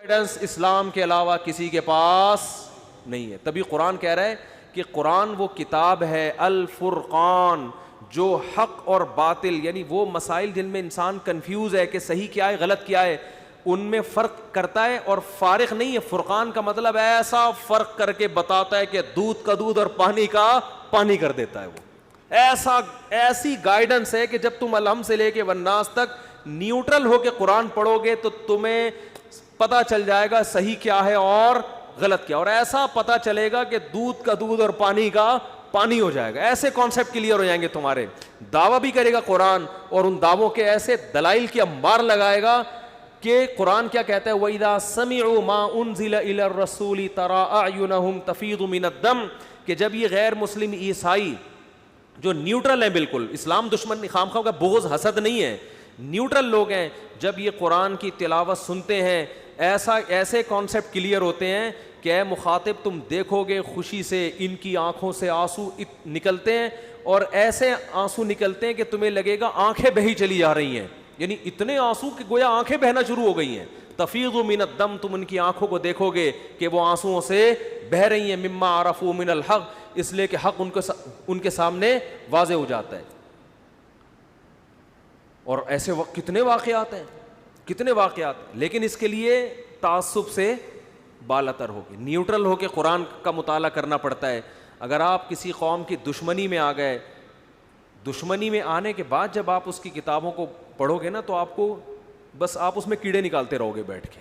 Guidance اسلام کے علاوہ کسی کے پاس نہیں ہے. تبھی قرآن کہہ رہا ہے کہ قرآن وہ کتاب ہے الفرقان جو حق اور باطل یعنی وہ مسائل جن میں انسان کنفیوز ہے کہ صحیح کیا ہے غلط کیا ہے ان میں فرق کرتا ہے اور فارغ نہیں ہے. فرقان کا مطلب ایسا فرق کر کے بتاتا ہے کہ دودھ کا دودھ اور پانی کا پانی کر دیتا ہے. وہ ایسی گائیڈنس ہے کہ جب تم الحم سے لے کے والناس تک نیوٹرل ہو کے قرآن پڑھو گے تو تمہیں پتا چل جائے گا صحیح کیا ہے اور غلط کیا, اور ایسا پتا چلے گا کہ دودھ کا دودھ اور پانی کا پانی ہو جائے گا. ایسے کانسیپٹ کلیئر ہو جائیں گے تمہارے. دعویٰ بھی کرے گا قرآن اور ان دعووں کے ایسے دلائل کی انبار لگائے گا کہ قرآن کیا کہتا ہے وَإِذَا سَمِعُوا مَا أُنزِلَ إِلَى الرَّسُولِ تَرَىٰ أَعْيُنَهُمْ تَفِيضُ مِنَ الدَّمْعِ کہ جب یہ غیر مسلم عیسائی جو نیوٹرل ہیں بالکل اسلام دشمن خامخواہ کا بغض حسد نہیں ہے نیوٹرل لوگ ہیں, جب یہ قرآن کی تلاوت سنتے ہیں ایسے کانسیپٹ کلیئر ہوتے ہیں کہ اے مخاطب تم دیکھو گے خوشی سے ان کی آنکھوں سے آنسو نکلتے ہیں اور ایسے آنسو نکلتے ہیں کہ تمہیں لگے گا آنکھیں بہی چلی جا رہی ہیں, یعنی اتنے آنسو کہ گویا آنکھیں بہنا شروع ہو گئی ہیں. تفیض من الدم تم ان کی آنکھوں کو دیکھو گے کہ وہ آنسوؤں سے بہہ رہی ہیں. مما عرفوا من الحق اس لیے کہ حق ان کے سامنے واضح ہو جاتا ہے. اور ایسے کتنے واقعات لیکن اس کے لیے تعصب سے بالاتر ہوگی, نیوٹرل ہو کے قرآن کا مطالعہ کرنا پڑتا ہے. اگر آپ کسی قوم کی دشمنی میں آ گئے, دشمنی میں آنے کے بعد جب آپ اس کی کتابوں کو پڑھو گے نا تو آپ کو بس آپ اس میں کیڑے نکالتے رہو گے بیٹھ کے.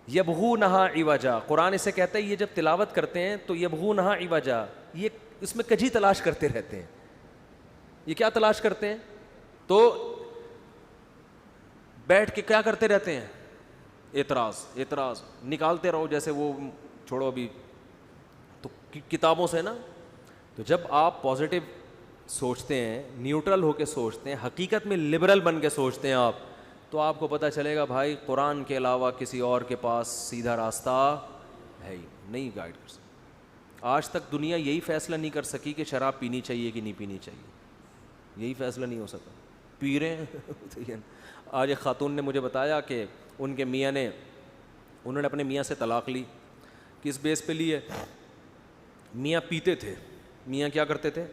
یبغونہا عوجا قرآن اسے کہتا ہے یہ جب تلاوت کرتے ہیں تو یبغونہا عوجا یہ اس میں کجی تلاش کرتے رہتے ہیں. یہ کیا تلاش کرتے ہیں تو بیٹھ کے کیا کرتے رہتے ہیں اعتراض نکالتے رہو جیسے وہ چھوڑو ابھی تو کتابوں سے نا. تو جب آپ پازیٹیو سوچتے ہیں نیوٹرل ہو کے سوچتے ہیں حقیقت میں لبرل بن کے سوچتے ہیں آپ تو آپ کو پتہ چلے گا بھائی قرآن کے علاوہ کسی اور کے پاس سیدھا راستہ ہے ہی نہیں گائیڈ کر سکتا. آج تک دنیا یہی فیصلہ نہیں کر سکی کہ شراب پینی چاہیے کہ نہیں پینی چاہیے, یہی فیصلہ نہیں ہو سکا. پی رہے ہیں. آج ایک خاتون نے مجھے بتایا کہ ان کے میاں نے انہوں نے اپنے میاں سے طلاق لی. کس بیس پہ لی ہے؟ میاں پیتے تھے. میاں کیا کرتے تھے؟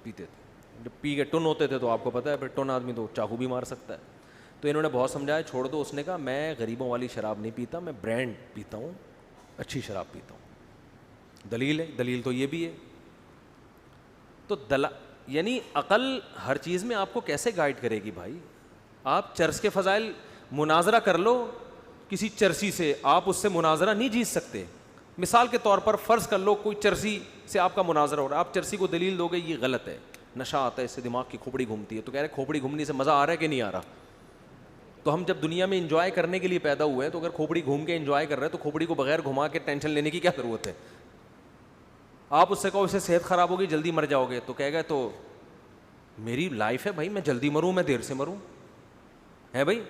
پیتے تھے. جب پی کے ٹن ہوتے تھے تو آپ کو پتہ ہے پھر ٹن آدمی تو چاقو بھی مار سکتا ہے. تو انہوں نے بہت سمجھایا چھوڑ دو. اس نے کہا میں غریبوں والی شراب نہیں پیتا, میں برانڈ پیتا ہوں, اچھی شراب پیتا ہوں. دلیل ہے؟ دلیل تو یہ بھی ہے. تو یعنی عقل ہر چیز میں آپ کو کیسے گائیڈ کرے گی بھائی. آپ چرس کے فضائل مناظرہ کر لو کسی چرسی سے, آپ اس سے مناظرہ نہیں جیت سکتے. مثال کے طور پر فرض کر لو کوئی چرسی سے آپ کا مناظرہ ہو رہا ہے, آپ چرسی کو دلیل دو گے یہ غلط ہے, نشہ آتا ہے اس سے دماغ کی کھوپڑی گھومتی ہے, تو کہہ رہے کھوپڑی گھومنے سے مزہ آ رہا ہے کہ نہیں آ رہا. تو ہم جب دنیا میں انجوائے کرنے کے لیے پیدا ہوئے ہیں تو اگر کھوپڑی گھوم کے انجوائے کر رہے ہیں تو کھوپڑی کو بغیر گھما کے ٹینشن لینے کی کیا ضرورت ہے. آپ اس سے کہو اس سے صحت خراب ہوگی جلدی مر جاؤ گے, تو کہے گا تو میری لائف ہے بھائی, میں جلدی مروں میں دیر سے مروں ہے بھائی.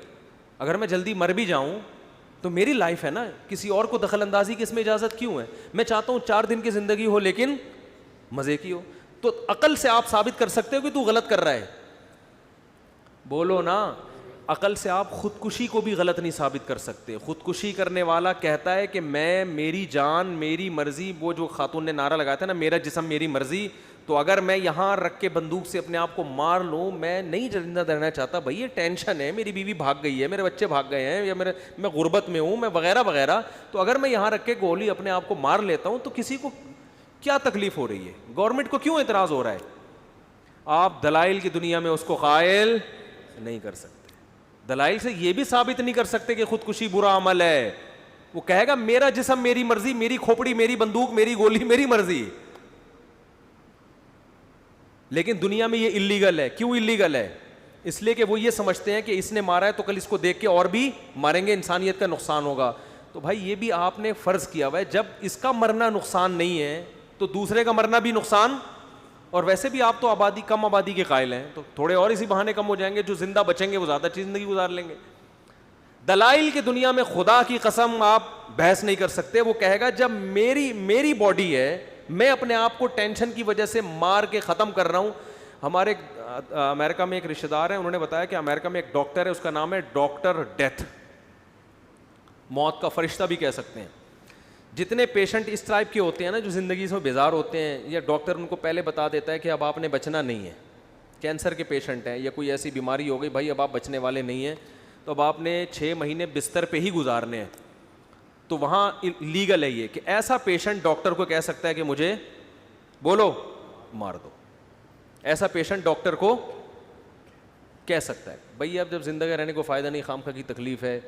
اگر میں جلدی مر بھی جاؤں تو میری لائف ہے نا, کسی اور کو دخل اندازی کی اس میں اجازت کیوں ہے. میں چاہتا ہوں 4 دن کی زندگی ہو لیکن مزے کی ہو. تو عقل سے آپ ثابت کر سکتے ہو کہ تو غلط کر رہا ہے, بولو نا. عقل سے آپ خودکشی کو بھی غلط نہیں ثابت کر سکتے. خودکشی کرنے والا کہتا ہے کہ میں میری جان میری مرضی, وہ جو خاتون نے نعرہ لگایا تھا نا میرا جسم میری مرضی, تو اگر میں یہاں رکھ کے بندوق سے اپنے آپ کو مار لوں, میں نہیں زندہ رہنا چاہتا بھائی, یہ ٹینشن ہے, میری بیوی بھاگ گئی ہے, میرے بچے بھاگ گئے ہیں, یا میں غربت میں ہوں, میں وغیرہ وغیرہ, تو اگر میں یہاں رکھ کے گولی اپنے آپ کو مار لیتا ہوں تو کسی کو کیا تکلیف ہو رہی ہے, گورنمنٹ کو کیوں اعتراض ہو رہا ہے. آپ دلائل کی دنیا میں اس کو قائل نہیں کر سکتے. دلائل سے یہ بھی ثابت نہیں کر سکتے کہ خودکشی برا عمل ہے. وہ کہے گا میرا جسم میری مرضی, میری کھوپڑی میری بندوق میری گولی میری مرضی, لیکن دنیا میں یہ اللیگل ہے. کیوں اللیگل ہے؟ اس لیے کہ وہ یہ سمجھتے ہیں کہ اس نے مارا ہے تو کل اس کو دیکھ کے اور بھی ماریں گے, انسانیت کا نقصان ہوگا. تو بھائی یہ بھی آپ نے فرض کیا ہوا ہے, جب اس کا مرنا نقصان نہیں ہے تو دوسرے کا مرنا بھی نقصان. اور ویسے بھی آپ تو کم آبادی کے قائل ہیں, تو تھوڑے اور اسی بہانے کم ہو جائیں گے, جو زندہ بچیں گے وہ زیادہ اچھی زندگی گزار لیں گے. دلائل کی دنیا میں خدا کی قسم آپ بحث نہیں کر سکتے. وہ کہے گا جب میری باڈی ہے, میں اپنے آپ کو ٹینشن کی وجہ سے مار کے ختم کر رہا ہوں. ہمارے امریکہ میں ایک رشتہ دار ہیں, انہوں نے بتایا کہ امریکہ میں ایک ڈاکٹر ہے, اس کا نام ہے ڈاکٹر ڈیتھ. موت کا فرشتہ بھی کہہ سکتے ہیں. جتنے پیشنٹ اس ٹائپ کے ہوتے ہیں نا جو زندگی سے بیزار ہوتے ہیں, یا ڈاکٹر ان کو پہلے بتا دیتا ہے کہ اب آپ نے بچنا نہیں ہے, کینسر کے پیشنٹ ہیں یا کوئی ایسی بیماری ہو گئی, بھائی اب آپ بچنے والے نہیں ہیں, تو اب آپ نے 6 مہینے بستر پہ ہی گزارنے ہیں, تو وہاں لیگل ہے یہ کہ ایسا پیشنٹ ڈاکٹر کو کہہ سکتا ہے کہ مجھے بولو مار دو. ایسا پیشنٹ ڈاکٹر کو کہہ سکتا ہے بھائی اب جب زندگی رہنے کو فائدہ نہیں, خام خواہ کی تکلیف ہے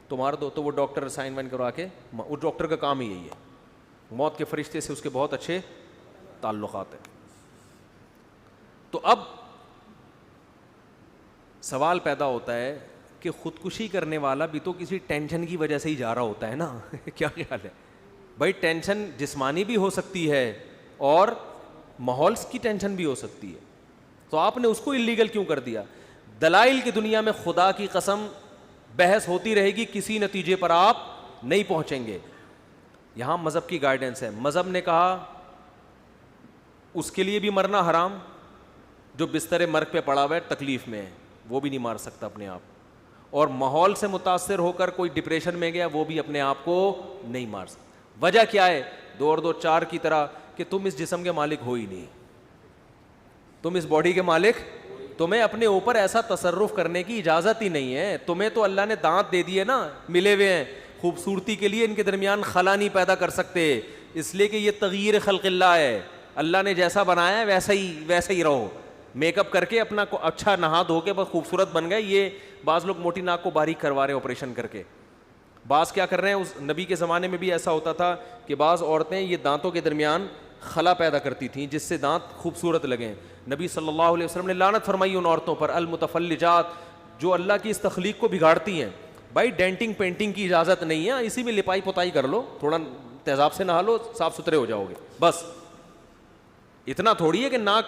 تو مار دو. تو وہ ڈاکٹر سائن وائن کروا کے, اس ڈاکٹر کا کام ہی یہی ہے. موت کے فرشتے سے اس کے بہت اچھے تعلقات ہیں. تو اب سوال پیدا ہوتا ہے کہ خودکشی کرنے والا بھی تو کسی ٹینشن کی وجہ سے ہی جا رہا ہوتا ہے نا. کیا خیال ہے بھائی؟ ٹینشن جسمانی بھی ہو سکتی ہے اور ماحول کی ٹینشن بھی ہو سکتی ہے, تو آپ نے اس کو اللیگل کیوں کر دیا؟ دلائل کی دنیا میں خدا کی قسم بحث ہوتی رہے گی, کسی نتیجے پر آپ نہیں پہنچیں گے. یہاں مذہب کی گائیڈنس ہے. مذہب نے کہا اس کے لیے بھی مرنا حرام جو بستر مرگ پہ پڑا ہوا ہے, تکلیف میں ہے, وہ بھی نہیں مار سکتا اپنے آپ. اور ماحول سے متاثر ہو کر کوئی ڈپریشن میں گیا, وہ بھی اپنے آپ کو نہیں مار سکتا. وجہ کیا ہے؟ 2 اور 2 4 کی طرح کہ تم اس جسم کے مالک ہو ہی نہیں, تم اس باڈی کے مالک, تمہیں اپنے اوپر ایسا تصرف کرنے کی اجازت ہی نہیں ہے. تمہیں تو اللہ نے دانت دے دیے نا, ملے ہوئے ہیں, خوبصورتی کے لیے ان کے درمیان خلا نہیں پیدا کر سکتے, اس لیے کہ یہ تغییر خلق اللہ ہے. اللہ نے جیسا بنایا ہے ویسا ہی رہو. میک اپ کر کے اپنا اچھا نہا دھو کے بس خوبصورت بن گئے. یہ بعض لوگ موٹی ناک کو باریک کروا رہے ہیں آپریشن کر کے. بعض کیا کر رہے ہیں, اس نبی کے زمانے میں بھی ایسا ہوتا تھا کہ بعض عورتیں یہ دانتوں کے درمیان خلا پیدا کرتی تھیں جس سے دانت خوبصورت لگیں. نبی صلی اللہ علیہ وسلم نے لعنت فرمائی ان عورتوں پر, المتفلجات, جو اللہ کی اس تخلیق کو بگاڑتی ہیں. بھائی ڈینٹنگ پینٹنگ کی اجازت نہیں ہے, اسی میں لپائی پتائی کر لو, تھوڑا تیزاب سے نہا لو, صاف ستھرے ہو جاؤ گے بس. اتنا تھوڑی ہے کہ ناک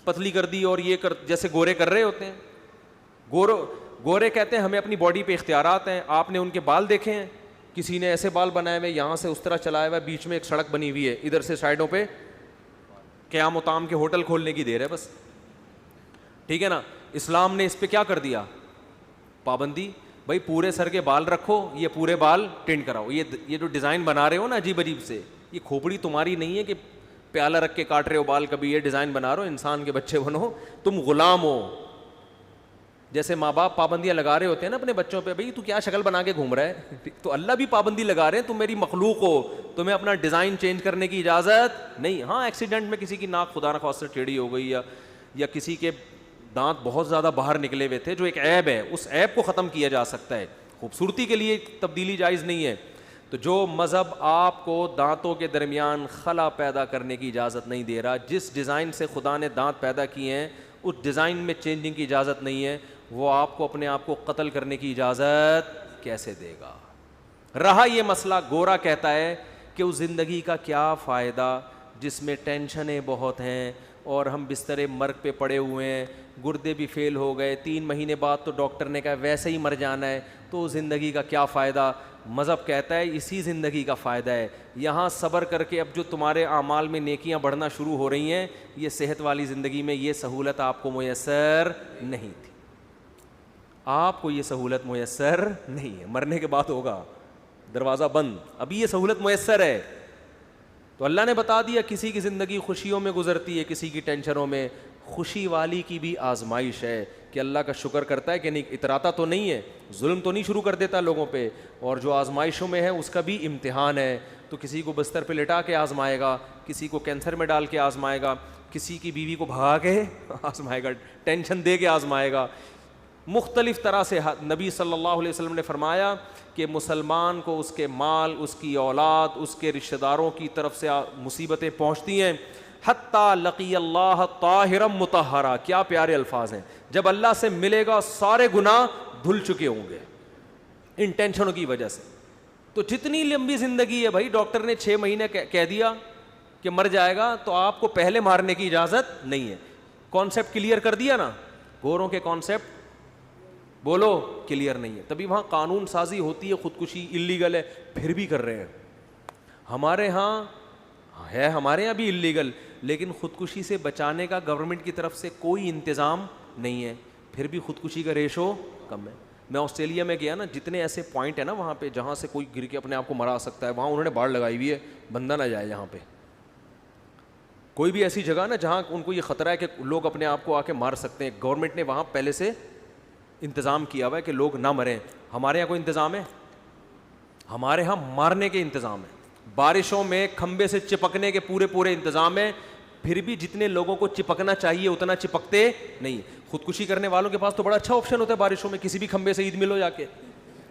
پتلی کر دی اور یہ کر, جیسے گورے کر رہے ہوتے ہیں. گورے کہتے ہیں ہمیں اپنی باڈی پہ اختیارات ہیں. آپ نے ان کے بال دیکھے ہیں؟ کسی نے ایسے بال بنائے ہوئے, یہاں سے اس طرح چلایا ہوا, بیچ میں ایک سڑک بنی ہوئی ہے, ادھر سے سائڈوں پہ قیام و طعام کے ہوٹل کھولنے کی دیر ہے بس. ٹھیک ہے نا. اسلام نے اس پہ کیا کر دیا؟ پابندی. بھائی پورے سر کے بال رکھو, یہ پورے بال ٹینٹ کراؤ. یہ جو ڈیزائن بنا رہے ہو نا عجیب عجیب سے, یہ کھوپڑی تمہاری نہیں ہے کہ پیالہ رکھ کے کاٹ رہے ہو بال, کبھی یہ ڈیزائن بنا رہے ہو. انسان کے بچے بنو, تم غلام ہو. جیسے ماں باپ پابندیاں لگا رہے ہوتے ہیں نا اپنے بچوں پہ, بھائی تو کیا شکل بنا کے گھوم رہا ہے, تو اللہ بھی پابندی لگا رہے ہیں, تم میری مخلوق ہو, تمہیں اپنا ڈیزائن چینج کرنے کی اجازت نہیں. ہاں ایکسیڈنٹ میں کسی کی ناک خدا نخواستہ ٹیڑھی ہو گئی, یا کسی کے دانت بہت زیادہ باہر نکلے ہوئے تھے جو ایک عیب ہے, اس عیب کو ختم کیا جا سکتا ہے. خوبصورتی کے لیے تبدیلی جائز نہیں ہے. تو جو مذہب آپ کو دانتوں کے درمیان خلا پیدا کرنے کی اجازت نہیں دے رہا, جس ڈیزائن سے خدا نے دانت پیدا کیے ہیں اس ڈیزائن میں چینجنگ کی اجازت نہیں ہے, وہ آپ کو اپنے آپ کو قتل کرنے کی اجازت کیسے دے گا؟ رہا یہ مسئلہ, گورا کہتا ہے کہ اس زندگی کا کیا فائدہ جس میں ٹینشنیں بہت ہیں اور ہم بستر مرگ پہ پڑے ہوئے ہیں, گردے بھی فیل ہو گئے, 3 مہینے بعد تو ڈاکٹر نے کہا ویسے ہی مر جانا ہے, تو زندگی کا کیا فائدہ؟ مذہب کہتا ہے اسی زندگی کا فائدہ ہے. یہاں صبر کر کے اب جو تمہارے اعمال میں نیکیاں بڑھنا شروع ہو رہی ہیں, یہ صحت والی زندگی میں یہ سہولت آپ کو میسر نہیں تھی. آپ کو یہ سہولت میسر نہیں ہے, مرنے کے بعد ہوگا, دروازہ بند. ابھی یہ سہولت میسر ہے تو اللہ نے بتا دیا کسی کی زندگی خوشیوں میں گزرتی ہے, کسی کی ٹینشنوں میں. خوشی والی کی بھی آزمائش ہے کہ اللہ کا شکر کرتا ہے کہ نہیں, اتراتا تو نہیں ہے, ظلم تو نہیں شروع کر دیتا لوگوں پہ, اور جو آزمائشوں میں ہے اس کا بھی امتحان ہے. تو کسی کو بستر پہ لٹا کے آزمائے گا, کسی کو کینسر میں ڈال کے آزمائے گا, کسی کی بیوی کو بھگا کے آزمائے گا, ٹینشن دے کے آزمائے گا. مختلف طرح سے نبی صلی اللہ علیہ وسلم نے فرمایا کہ مسلمان کو اس کے مال, اس کی اولاد, اس کے رشتہ داروں کی طرف سے مصیبتیں پہنچتی ہیں. حتیٰ لقی اللہ طاہرا مطہرا, کیا پیارے الفاظ ہیں. جب اللہ سے ملے گا سارے گناہ دھل چکے ہوں گے ان ٹینشنوں کی وجہ سے. تو جتنی لمبی زندگی ہے بھائی, ڈاکٹر نے 6 مہینے کہہ دیا کہ مر جائے گا, تو آپ کو پہلے مارنے کی اجازت نہیں ہے. کانسیپٹ کلیئر کر دیا نا, گوروں کے کانسیپٹ بولو کلیئر نہیں ہے. تبھی وہاں قانون سازی ہوتی ہے, خودکشی اللیگل ہے پھر بھی کر رہے ہیں. ہمارے ہاں بھی اللیگل, لیکن خودکشی سے بچانے کا گورنمنٹ کی طرف سے کوئی انتظام نہیں ہے, پھر بھی خودکشی کا ریشو کم ہے. میں آسٹریلیا میں گیا نا, جتنے ایسے پوائنٹ ہیں نا وہاں پہ جہاں سے کوئی گر کے اپنے آپ کو مرا سکتا ہے, وہاں انہوں نے باڑ لگائی ہوئی ہے, بندہ نہ جائے یہاں پہ. کوئی بھی ایسی جگہ نا جہاں ان کو یہ خطرہ ہے کہ لوگ اپنے آپ کو آ کے مار سکتے ہیں, گورنمنٹ نے وہاں پہلے سے انتظام کیا ہوا ہے کہ لوگ نہ مریں. ہمارے یہاں کوئی انتظام ہے؟ ہمارے یہاں مارنے کے انتظام ہے. بارشوں میں کھمبے سے چپکنے کے پورے انتظام ہے, پھر بھی جتنے لوگوں کو چپکنا چاہیے اتنا چپکتے نہیں. خودکشی کرنے والوں کے پاس تو بڑا اچھا آپشن ہوتا ہے بارشوں میں, کسی بھی کھمبے سے عید ملو جا کے,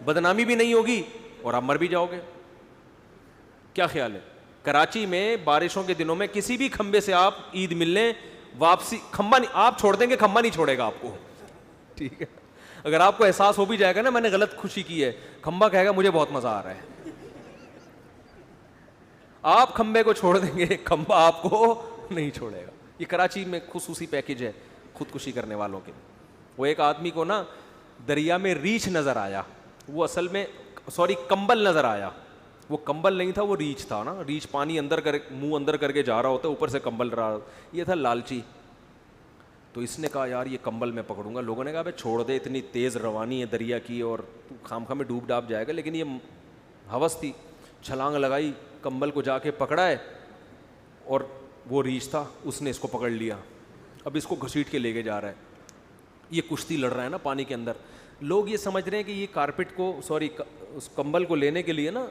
بدنامی بھی نہیں ہوگی اور آپ مر بھی جاؤ گے. کیا خیال ہے؟ کراچی میں بارشوں کے دنوں میں کسی بھی کھمبے سے آپ عید مل لیں, واپسی کھمبا نہیں, آپ چھوڑ دیں گے, کھمبا نہیں چھوڑے گا آپ کو. ٹھیک ہے, اگر آپ کو احساس ہو بھی جائے گا نا میں نے غلط خوشی کی ہے, کھمبا کہے گا مجھے بہت مزہ آ رہا ہے. آپ کھمبے کو چھوڑ دیں گے, کھمبا آپ کو نہیں چھوڑے گا. یہ کراچی میں خصوصی پیکج ہے خودکشی کرنے والوں کے. وہ ایک آدمی کو نا دریا میں ریچھ نظر آیا, وہ اصل میں کمبل نظر آیا, وہ کمبل نہیں تھا, وہ ریچھ تھا نا. ریچھ پانی اندر کر, منہ اندر کر کے جا رہا ہوتا ہے, اوپر سے کمبل رہا. یہ تھا لالچی. تو اس نے کہا یار یہ کمبل میں پکڑوں گا. لوگوں نے کہا بھائی چھوڑ دے, اتنی تیز روانی ہے دریا کی اور تو خام خواہ میں ڈوب ڈاب جائے گا. لیکن یہ ہوس تھی, چھلانگ لگائی, کمبل کو جا کے پکڑا ہے, اور وہ ریچھ تھا, اس نے اس کو پکڑ لیا. اب اس کو گھسیٹ کے لے کے جا رہا ہے. یہ کشتی لڑ رہا ہے نا پانی کے اندر. لوگ یہ سمجھ رہے ہیں کہ یہ کارپیٹ کو اس کمبل کو لینے کے لیے نا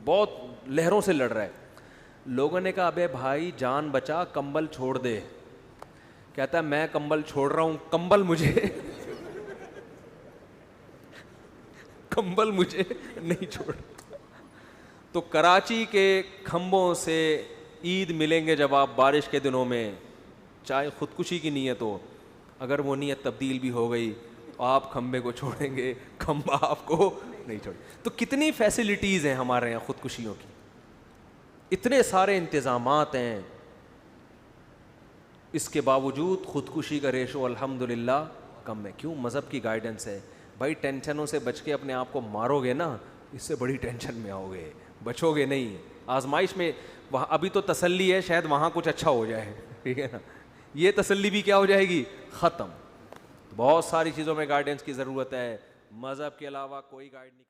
بہت لہروں سے لڑ رہا ہے. لوگوں نے کہا ابے بھائی جان بچا, کمبل چھوڑ دے. کہتا ہے میں کمبل چھوڑ رہا ہوں, کمبل مجھے نہیں چھوڑ. تو کراچی کے کھمبوں سے عید ملیں گے جب آپ بارش کے دنوں میں, چاہے خودکشی کی نیت ہو, اگر وہ نیت تبدیل بھی ہو گئی تو آپ کھمبے کو چھوڑیں گے, کھمبا آپ کو نہیں چھوڑے. تو کتنی فیسلٹیز ہیں ہمارے یہاں خودکشیوں کی, اتنے سارے انتظامات ہیں, اس کے باوجود خودکشی کا ریشو الحمدللہ کم ہے. کیوں؟ مذہب کی گائیڈنس ہے. بھائی ٹینشنوں سے بچ کے اپنے آپ کو مارو گے نا, اس سے بڑی ٹینشن میں آؤ گے, بچو گے نہیں. آزمائش میں وہاں ابھی تو تسلی ہے, شاید وہاں کچھ اچھا ہو جائے, ٹھیک ہے نا, یہ تسلی بھی کیا ہو جائے گی, ختم. بہت ساری چیزوں میں گائیڈنس کی ضرورت ہے, مذہب کے علاوہ کوئی گائیڈ نہیں کرتا.